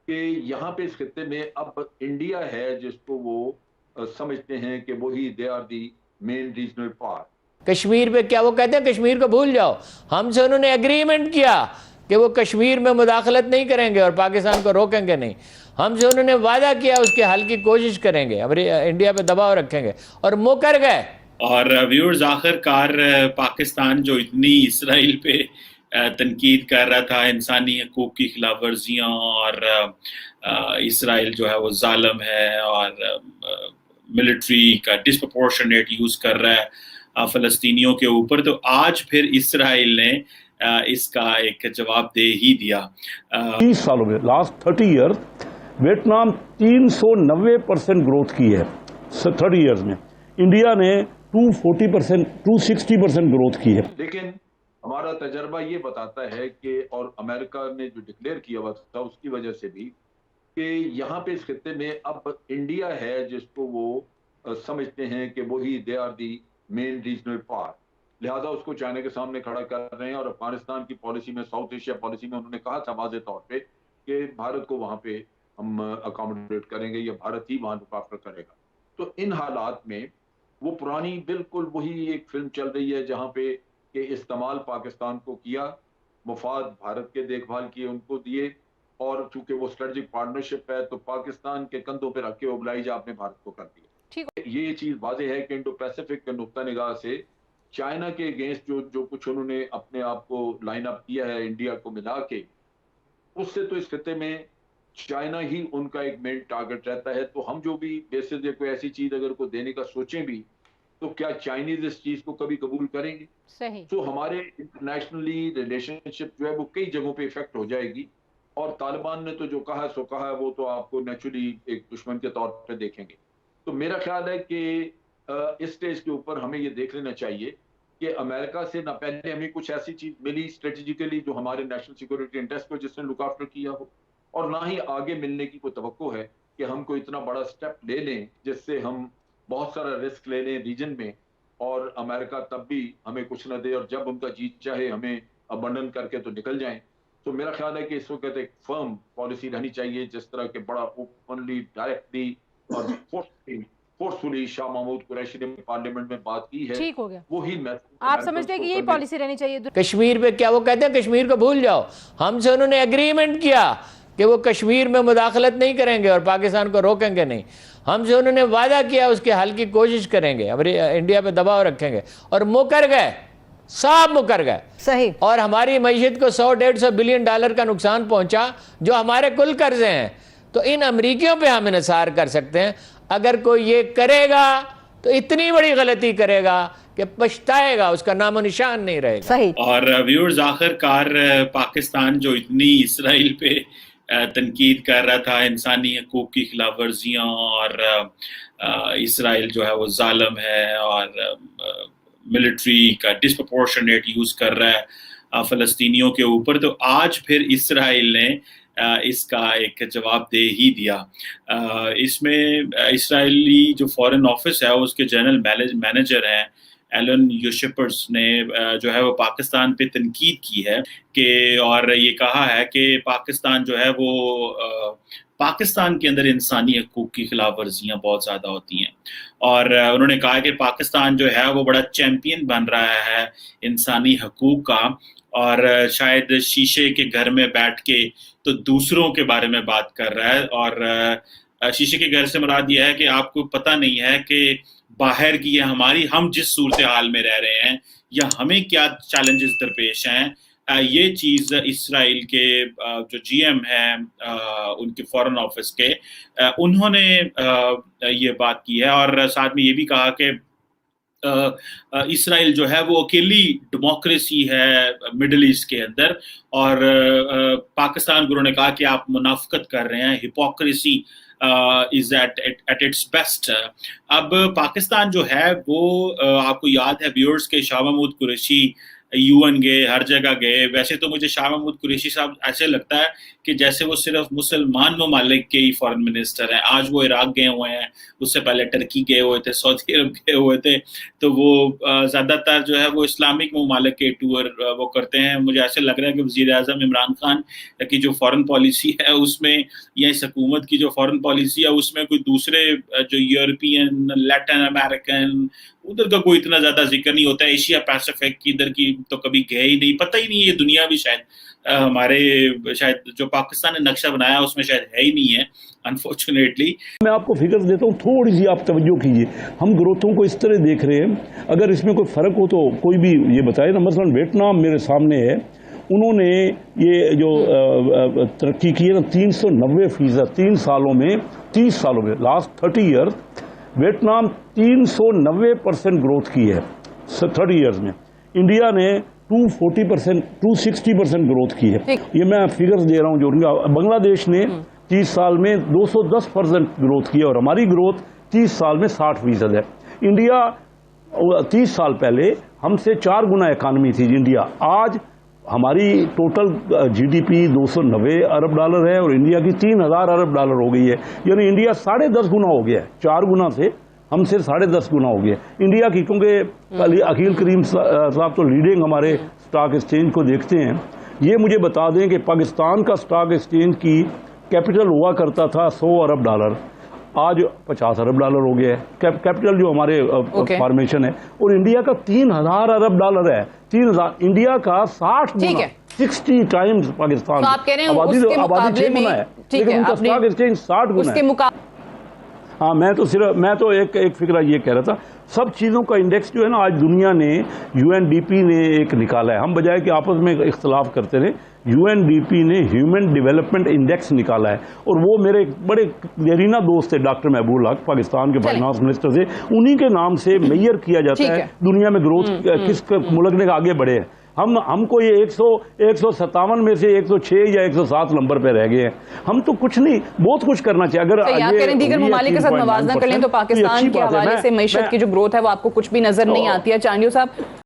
کہ یہاں پہ اس خطے میں اب انڈیا ہے جس کو وہ سمجھتے ہیں کہ وہی they are the main regional پار. کشمیر پہ کیا وہ کہتے ہیں کشمیر کو بھول جاؤ. ہم سے انہوں نے اگریمنٹ کیا کہ وہ کشمیر میں مداخلت نہیں کریں گے اور پاکستان کو روکیں گے نہیں. ہم سے انہوں نے وعدہ کیا اس کے حل کی کوشش کریں گے, انڈیا پہ دباؤ رکھیں گے, اور مکر گئے. اور ویورز آخر کار پاکستان جو اتنی اسرائیل پہ تنقید کر رہا تھا, انسانی حقوق کی خلاف ورزیاں, اور اسرائیل جو ہے وہ ظالم ہے اور ملٹری کا ڈسپرپورشنیٹ یوز کر رہا ہے فلسطینیوں کے اوپر, تو آج پھر اسرائیل نے اس کا ایک جواب دے ہی دیا. 30 سالوں میں لاسٹ 30 ایئرز ویٹنام 390% گروتھ کی ہے 30 ایئرز میں. انڈیا نے 240% 260% گروتھ کی ہے. لیکن ہمارا تجربہ یہ بتاتا ہے کہ, اور امریکہ نے جو ڈکلیئر کیا ہوا تھا اس کی وجہ سے بھی, کہ یہاں پہ اس خطے میں اب انڈیا ہے جس کو وہ سمجھتے ہیں کہ وہی they are the main regional پار, لہذا اس کو چائنا کے سامنے کھڑا کر رہے ہیں. اور افغانستان کی پالیسی میں, ساؤتھ ایشیا پالیسی میں انہوں نے کہا تھا واضح طور پہ کہ بھارت کو وہاں پہ ہم اکاموڈیٹ کریں گے یا بھارت ہی وہاں رکاوٹ کرے گا. تو ان حالات میں وہ پرانی بالکل وہی ایک فلم چل رہی ہے جہاں پہ کہ استعمال پاکستان کو کیا, مفاد بھارت کے دیکھ بھال کیے ان کو دیے, اور چونکہ وہ اسٹریٹجک پارٹنرشپ ہے تو پاکستان کے کندھوں پہ رکھ کے ابلائی جا آپ نے بھارت کو کر دیا. یہ چیز واضح ہے کہ انڈو پیسفک کے نقطہ نگاہ سے چائنا کے اگینسٹ جو کچھ انہوں نے اپنے آپ کو لائن اپ کیا ہے انڈیا کو ملا کے, اس سے تو اس خطے میں چائنا ہی ان کا ایک مین ٹارگٹ رہتا ہے. تو ہم جو بھی بیسز یا کوئی ایسی چیز اگر کو دینے کا سوچیں بھی, تو کیا چائنیز اس چیز کو کبھی قبول کریں گے؟ صحیح. تو ہمارے انٹرنیشنلی ریلیشن شپ جو ہے وہ کئی جگہوں پہ افیکٹ ہو جائے گی. اور طالبان نے تو جو کہا سو کہا ہے, وہ تو آپ کو نیچرلی ایک دشمن کے طور پہ دیکھیں گے. تو میرا خیال ہے کہ اس سٹیج کے اوپر ہمیں یہ دیکھ لینا چاہیے کہ امریکہ سے نہ پہلے ہمیں کچھ ایسی چیز ملی اسٹریٹجیکلی جو ہمارے نیشنل سیکورٹی انٹرسٹ کو جس نے لک آفٹر کیا ہو, اور نہ ہی آگے ملنے کی کوئی توقع ہے کہ ہم کو اتنا بڑا سٹیپ لے لیں جس سے ہم بہت سارا رسک لے لیں ریجن میں, اور امریکہ تب بھی ہمیں کچھ نہ دے, اور جب ان کا جیت چاہے ہمیں ابنڈن کر کے تو نکل جائیں. تو میرا خیال ہے کہ اس وقت ایک فرم پالیسی رہنی چاہیے, جس طرح کے بڑا اوپنلی ڈائریکٹلی اور فورسفلی شاہ محمود قریشی نے پارلیمنٹ میں بات کی ہے. ٹھیک ہو گیا. وہی آپ سمجھتے ہیں کہ یہی پالیسی رہنی چاہیے؟ کشمیر پہ کیا وہ کہتے ہیں کشمیر کو بھول جاؤ. ہم سے انہوں نے اگریمنٹ کیا کہ وہ کشمیر میں مداخلت نہیں کریں گے اور پاکستان کو روکیں گے نہیں. ہم سے انہوں نے وعدہ کیا اس کے حل کی کوشش کریں گے, انڈیا پہ دباؤ رکھیں گے, اور مکر گئے, صاحب مکر گئے. صحیح. اور ہماری معیشت کو $100-150 بلین کا نقصان پہنچا جو ہمارے کل قرضے ہیں. تو ان امریکیوں پہ ہم انحصار کر سکتے ہیں. اگر کوئی یہ کرے گا تو اتنی بڑی غلطی کرے گا کہ پچھتائے گا, اس کا نام و نشان نہیں رہے گا. صحیح. اور ویورز آخر کار پاکستان جو اتنی اسرائیل پہ تنقید کر رہا تھا, انسانی حقوق کی خلاف ورزیاں, اور اسرائیل جو ہے وہ ظالم ہے اور ملٹری کا ڈسپرپورشنیٹ یوز کر رہا ہے فلسطینیوں کے اوپر, تو آج پھر اسرائیل نے اس کا ایک جواب دے ہی دیا. اس میں اسرائیلی جو فارن آفس ہے اس کے جنرل مینیجر ہیں ایلن یوشپرز نے جو ہے وہ پاکستان پہ تنقید کی ہے کہ, اور یہ کہا ہے کہ پاکستان جو ہے وہ پاکستان کے اندر انسانی حقوق کی خلاف ورزیاں بہت زیادہ ہوتی ہیں, اور انہوں نے کہا کہ پاکستان جو ہے وہ بڑا چیمپئن بن رہا ہے انسانی حقوق کا, اور شاید شیشے کے گھر میں بیٹھ کے تو دوسروں کے بارے میں بات کر رہا ہے. اور شیشے کے گھر سے مراد یہ ہے کہ آپ کو پتہ نہیں ہے کہ باہر کی ہم جس صورتحال میں رہ رہے ہیں یا ہمیں کیا چیلنجز درپیش ہیں. یہ چیز اسرائیل کے جو جی ایم ہیں ان کے فارن آفس کے, انہوں نے یہ بات کی ہے, اور ساتھ میں یہ بھی کہا کہ اسرائیل جو ہے وہ اکیلی ڈیموکریسی ہے مڈل ایسٹ کے اندر, اور پاکستان کو انہوں نے کہا کہ آپ منافقت کر رہے ہیں, hypocrisy is at its best. اب پاکستان جو ہے وہ آپ کو یاد ہے ویورز کے شاہ محمود قریشی UN گئے, ہر جگہ گئے. ویسے تو مجھے شاہ محمود قریشی صاحب ایسے لگتا ہے کہ جیسے وہ صرف مسلمان ممالک کے ہی فارن منسٹر ہیں. آج وہ عراق گئے ہوئے ہیں, اس سے پہلے ٹرکی گئے ہوئے تھے, سعودی عرب گئے ہوئے تھے, تو وہ زیادہ تر جو ہے وہ اسلامک ممالک کے ٹور وہ کرتے ہیں. مجھے ایسے لگ رہا ہے کہ وزیر اعظم عمران خان کی جو فارن پالیسی ہے اس میں, یا اس حکومت کی جو فارن پالیسی ہے اس میں کوئی دوسرے جو یورپین, لیٹن امریکن, ادھر کا کوئی اتنا زیادہ ذکر نہیں ہوتا ہے. ایشیا پیسیفک کی ادھر کی تو کبھی گئے ہی نہیں, پتہ ہی نہیں. یہ دنیا بھی ہمارے شاید جو پاکستان نے نقشہ بنایا اس میں شاید ہے ہی نہیں ہے انفارچونیٹلی. میں آپ کو فگر دیتا ہوں, تھوڑی سی آپ توجہ کیجیے. ہم گروتھوں کو اس طرح دیکھ رہے ہیں, اگر اس میں کوئی فرق ہو تو کوئی بھی یہ بتائے نا. مثلا ویتنام میرے سامنے ہے, انہوں نے یہ جو ترقی کی ہے نا 390%, 3 سالوں میں, 30 سالوں میں, لاسٹ 30 ایئر ویتنام 390% گروتھ کی ہے 30 ایئرز میں. انڈیا نے 240%, 260% گروتھ کی ہے. یہ میں فگرز دے رہا ہوں جو ان کا. بنگلہ دیش نے 30 سال میں 210% گروتھ کی ہے, اور ہماری گروتھ 30 سال میں 60% ہے. انڈیا 30 سال پہلے ہم سے 4 گنا اکانومی تھی انڈیا. آج ہماری ٹوٹل جی ڈی پی $290 ارب ہے اور انڈیا کی $3000 ارب ہو گئی ہے. یعنی انڈیا 10.5 گنا ہو گیا ہے, 4 گنا سے ہم سے 10.5 گنا ہو گیا انڈیا کی. کیونکہ اخیل کریم صاحب تو لیڈنگ ہمارے سٹاک ایکسچینج کو دیکھتے ہیں. یہ مجھے بتا دیں کہ پاکستان کا سٹاک ایکسچینج کی کیپٹل ہوا کرتا تھا $100 ارب, آج $50 ارب ہو گیا ہے کیپٹل جو ہمارے فارمیشن ہے. اور انڈیا کا $3000 ارب ہے. 3000 انڈیا کا 60 گنا, 60 ٹائمز پاکستان. آبادی 6 گنا ہے لیکن ان کا سٹاک ایکسچینج 60 گنا ہے. ہاں میں تو ایک فکرہ یہ کہہ رہا تھا, سب چیزوں کا انڈیکس جو ہے نا آج دنیا نے UNDP نے ایک نکالا ہے. ہم بجائے کہ آپس میں اختلاف کرتے رہے, UNDP نے ہیومن ڈیولپمنٹ انڈیکس نکالا ہے. اور وہ میرے بڑے دیرینہ دوست ہے ڈاکٹر محبوب الحق, پاکستان کے فائنانس منسٹر سے, انہی کے نام سے میئر کیا جاتا ہے دنیا میں گروتھ کس ملک نے آگے بڑھے ہیں. ہم کو یہ 157 میں سے 106 یا 107 نمبر پہ رہ گئے ہیں. ہم تو کچھ نہیں, بہت کچھ کرنا چاہیے. اگر یاد کریں دیگر ممالک کے ساتھ موازنہ کر لیں تو پاکستان کے حوالے سے معیشت کی جو گروتھ ہے وہ آپ کو کچھ بھی نظر نہیں آتی ہے. چانڈیو صاحب